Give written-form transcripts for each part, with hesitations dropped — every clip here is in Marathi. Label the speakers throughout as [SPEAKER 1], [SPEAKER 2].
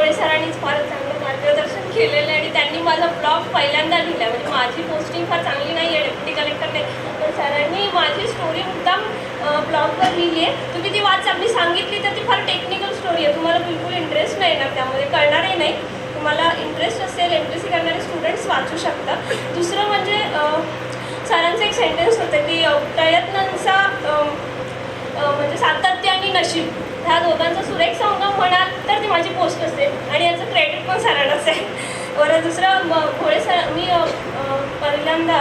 [SPEAKER 1] भोळे सरांनीच फार चांगलं मार्गदर्शन केलेलं आहे आणि त्यांनी माझा ब्लॉग पहिल्यांदा लिहिला. म्हणजे माझी पोस्टिंग फार चांगली नाही आहे, डेप्युटी कलेक्टर नाही, पण सरांनी माझी स्टोरी मुद्दाम ब्लॉगवर लिहिली आहे. तुम्ही ती मी सांगितली तर ती फार टेक्निकल स्टोरी आहे, तुम्हाला बिलकुल इंटरेस्ट नाही येणार, त्यामध्ये कळणारही नाही. तुम्हाला इंटरेस्ट असेल MPSC करणारे स्टुडंट्स वाचू शकता. दुसरं म्हणजे सरांचं एक सेंटेन्स होतं की प्रयत्नांचा म्हणजे सातत्य आणि नशीब ह्या दोघांचा सुरेख संगम म्हणाल तर ती माझी पोस्ट असेल आणि याचं क्रेडिट पण सरांनाच आहे. बरं, दुसरं भोळे सर मी पहिल्यांदा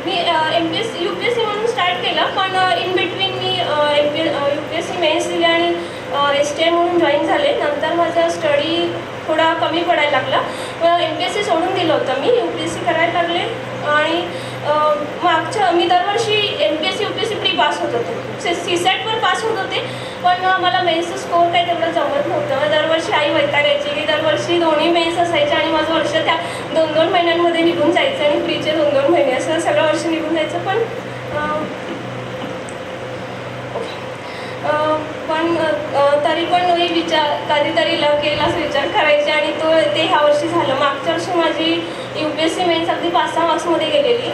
[SPEAKER 1] मी UPSC म्हणून स्टार्ट केलं, पण इन बिटवीन मी UPSC मेन्स दिले आणि STI म्हणून जॉईन झाले. नंतर माझा स्टडी थोडा कमी पडायला लागला. MPSC सोडून दिलं होतं, मी UPSC करायला लागले आणि मी दरवर्षी MPSC UPSC प्री पास होत होते, CSATवर पास होत होते, पण मला मेन्सचं स्कोअर काही तेवढं जमत नव्हतं. दरवर्षी आई वैतागायची की दरवर्षी दोन्ही मेन्स असायचे आणि माझं वर्ष त्या 2-2 महिन्यांमध्ये निघून जायचं आणि प्रीचे 2-2 महिने असं सगळं वर्ष निघून जायचं. तरी पण मी कधीतरी केलाच विचार करायचे आणि ते ह्या वर्षी झालं. मागच्या वर्षी माझी UPSC मेन्स अगदी 5-6 मार्क्समध्ये गेलेली.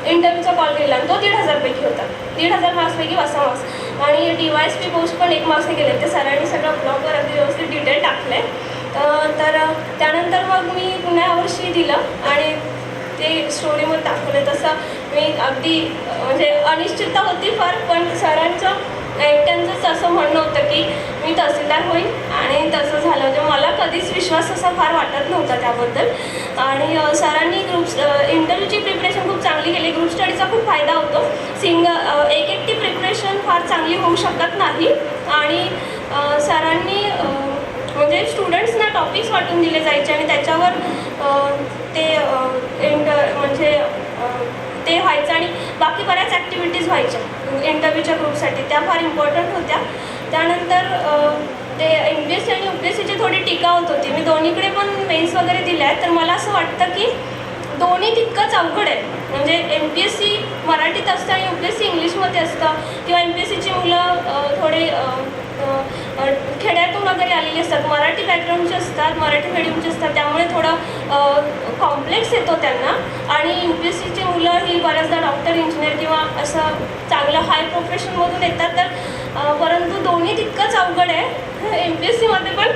[SPEAKER 1] इंटरव्ह्यूचा कॉल केला आणि तो 1,500पैकी होता, 1,500 मार्क्सपैकी 5-6 मार्क्स आणि DYSP पोस्ट पण 1 मार्क्सने गेले. ते सरांनी सगळं ब्लॉगवर अगदी व्यवस्थित डिटेल टाकलं आहे. तर त्यानंतर मग मी पुन्हा यावर्षी दिलं आणि ते स्टोरीमध्ये दाखवलं. तसं मी अगदी म्हणजे अनिश्चितता होती फार, पण सरांचं त्यांचंच असं म्हणणं होतं की मी तहसीलदार होईल आणि तसं झालं. म्हणजे मला कधीच विश्वास असा फार वाटत नव्हता त्याबद्दल. आणि सरांनी इंटरव्ह्यूची प्रिपरेशन खूप चांगली केली. ग्रुप स्टडीचा खूप फायदा होतो. एकटी प्रिपरेशन फार चांगली होऊ शकत नाही आणि सरांनी म्हणजे स्टुडंट्सना टॉपिक्स वाटून दिले जायचे आणि त्याच्यावर ते व्हायचं आणि बाकी बऱ्याच ॲक्टिव्हिटीज व्हायच्या इंटरव्ह्यूच्या ग्रुपसाठी, त्या फार इम्पॉर्टंट होत्या. त्यानंतर ते MPSC आणि UPSCची थोडी टीका होत होती. मी दोन्हीकडे पण मेन्स वगैरे दिल्या आहेत, तर मला असं वाटतं की दोन्ही तितकंच अवघड आहे. म्हणजे MPSC मराठीत असतं आणि UPSC इंग्लिशमध्ये असतं, किंवा MPSCची मुलं थोडे खेड्यातून वगैरे आलेली असतात, मराठी बॅकग्राऊंडचे असतात, मराठी मीडियमचे असतात, त्यामुळे थोडं कॉम्प्लेक्स येतो त्यांना. आणि UPSCची मुलं ही बऱ्याचदा डॉक्टर, इंजिनियर किंवा असं चांगलं हाय प्रोफेशनमधून येतात. तर परंतु दोन्ही तितकंच अवघड आहे. MPSCमध्ये पण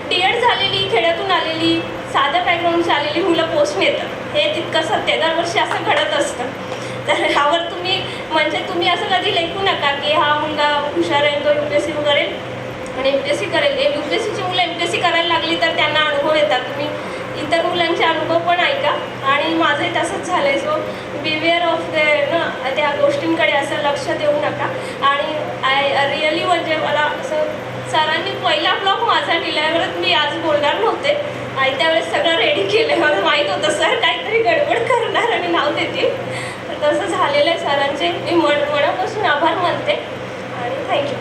[SPEAKER 1] D.Ed झालेली, खेड्यातून आलेली, साध्या बॅकग्राऊंडची आलेली मुलं पोस्टने येतात, हे तितकं सत्य आहे. दरवर्षी असं घडत असतं. तर ह्यावर तुम्ही असं कधी लेखू नका की हा मुलगा हुशार आहे, तो UPSC करेल आणि MPSC करेल. UPSCची मुलं MPSC करायला लागली तर त्यांना अनुभव येतात. तुम्ही इतर मुलांचे अनुभव पण ऐका आणि माझंही तसंच झालं आहे. सो बिवेअर ऑफ त्या गोष्टींकडे असं लक्ष देऊ नका. आणि रिअली म्हणजे मला असं सरांनी पहिला ब्लॉग माझा लिहिल्यावरच मी आज बोलणार नव्हते. त्यावेळेस सगळं रेडी केलं, मला माहीत होतं सर काहीतरी गडबड करणार आणि नाव देतील. तर तसं झालेलं आहे. सरांचे मी मनापासून आभार मानते आणि थँक्यू.